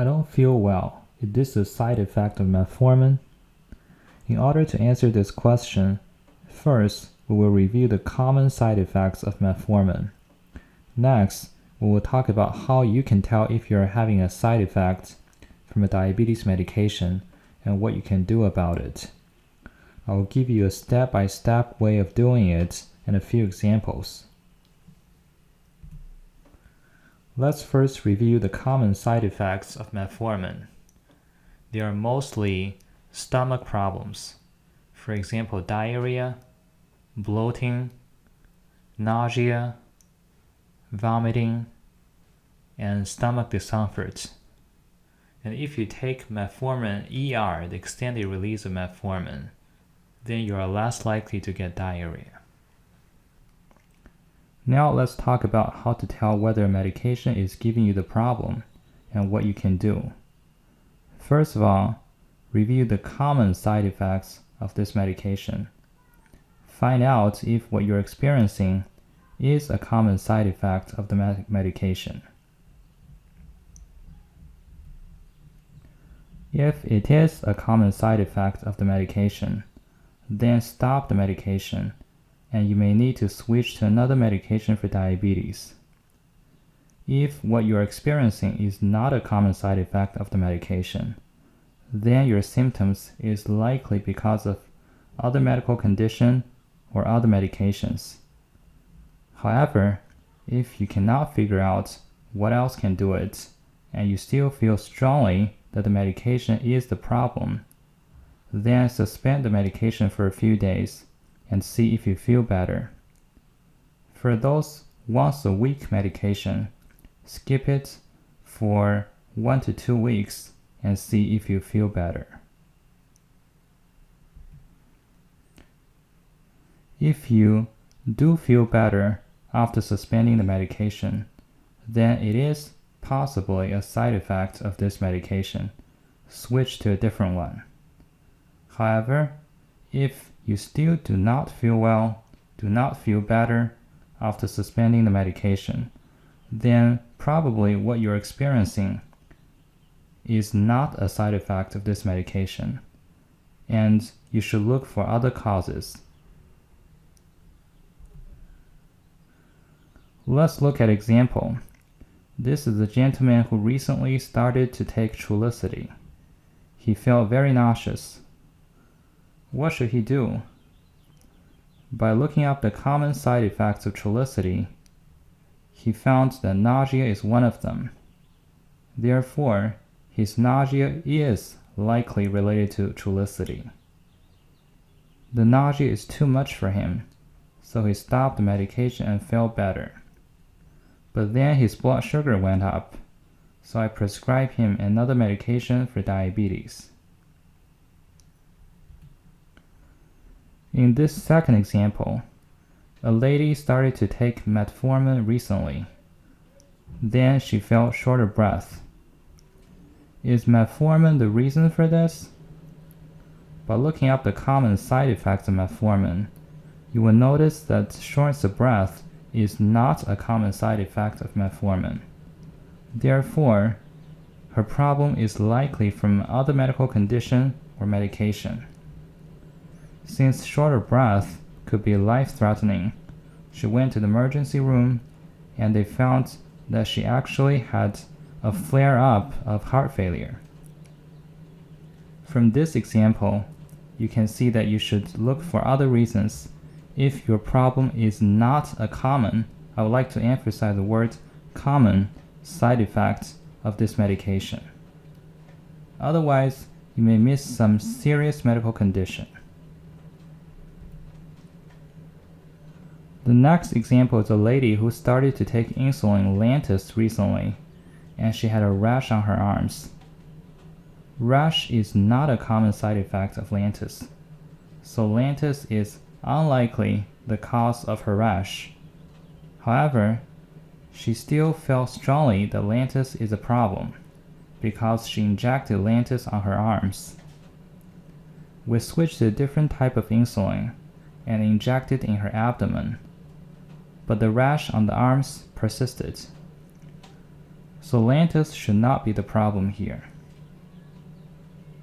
I don't feel well. Is this a side effect of metformin? In order to answer this question, first, we will review the common side effects of metformin. Next, we will talk about how you can tell if you're having a side effect from a diabetes medication and what you can do about it. I will give you a step-by-step way of doing it and a few examples. Let's first review the common side effects of metformin. They are mostly stomach problems, for example, diarrhea, bloating, nausea, vomiting, and stomach discomfort. And if you take metformin ER, the extended release of metformin, then you are less likely to get diarrhea. Now let's talk about how to tell whether a medication is giving you the problem and what you can do. First of all, review the common side effects of this medication. Find out if what you're experiencing is a common side effect of the medication. If it is a common side effect of the medication, then stop the medication, and you may need to switch to another medication for diabetes. If what you're experiencing is not a common side effect of the medication, then your symptoms is likely because of other medical condition or other medications. However, if you cannot figure out what else can do it, and you still feel strongly that the medication is the problem, then suspend the medication for a few days and see if you feel better. For those once-a-week medication, skip it for 1 to 2 weeks and see if you feel better. If you do feel better after suspending the medication, then it is possibly a side effect of this medication. Switch to a different one. However, if you still do not feel well, do not feel better after suspending the medication, then probably what you're experiencing is not a side effect of this medication, and you should look for other causes. Let's look at an example. This is a gentleman who recently started to take Trulicity. He felt very nauseous. What should he do? By looking up the common side effects of Trulicity, he found that nausea is one of them. Therefore, his nausea is likely related to Trulicity. The nausea is too much for him, so he stopped the medication and felt better. But then his blood sugar went up, so I prescribed him another medication for diabetes. In this second example, a lady started to take metformin recently. Then she felt short of breath. Is metformin the reason for this? By looking up the common side effects of metformin, you will notice that shortness of breath is not a common side effect of metformin. Therefore, her problem is likely from other medical condition or medication. Since short of breath could be life-threatening, she went to the emergency room and they found that she actually had a flare-up of heart failure. From this example, you can see that you should look for other reasons. If your problem is not a common, I would like to emphasize the word common, side effect of this medication. Otherwise, you may miss some serious medical condition. The next example is a lady who started to take insulin Lantus recently, and she had a rash on her arms. Rash is not a common side effect of Lantus, so Lantus is unlikely the cause of her rash. However, she still felt strongly that Lantus is a problem because she injected Lantus on her arms. We switched to a different type of insulin and injected in her abdomen, but the rash on the arms persisted. so lentils should not be the problem here.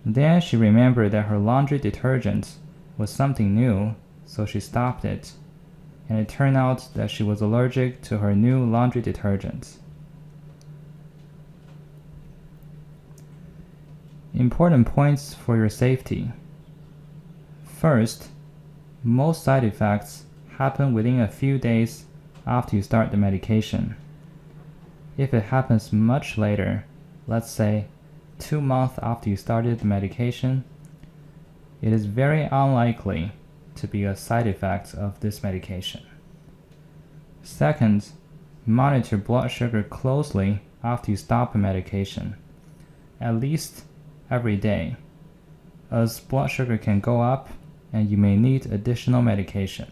Then she remembered that her laundry detergent was something new, so she stopped it, and it turned out that she was allergic to her new laundry detergent. Important points for your safety. First, most side effects happen within a few days after you start the medication. If it happens much later, let's say 2 months after you started the medication, it is very unlikely to be a side effect of this medication. Second, monitor blood sugar closely after you stop the medication, at least every day, as blood sugar can go up and you may need additional medication.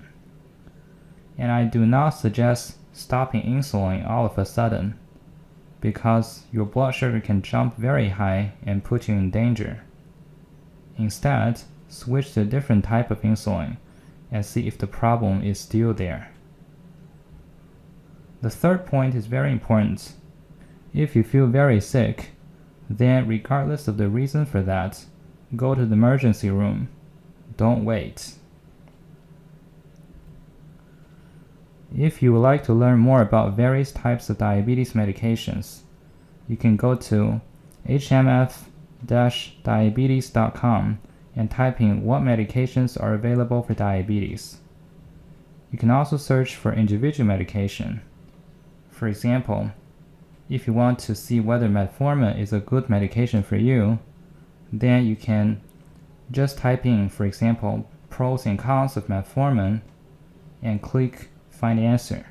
And I do not suggest stopping insulin all of a sudden, because your blood sugar can jump very high and put you in danger. Instead, switch to a different type of insulin and see if the problem is still there. The third point is very important. If you feel very sick, then regardless of the reason for that, go to the emergency room. Don't wait. If you would like to learn more about various types of diabetes medications, you can go to hmf-diabetes.com and type in what medications are available for diabetes. You can also search for individual medication. For example, if you want to see whether metformin is a good medication for you, then you can just type in, for example, pros and cons of metformin and click Find the answer.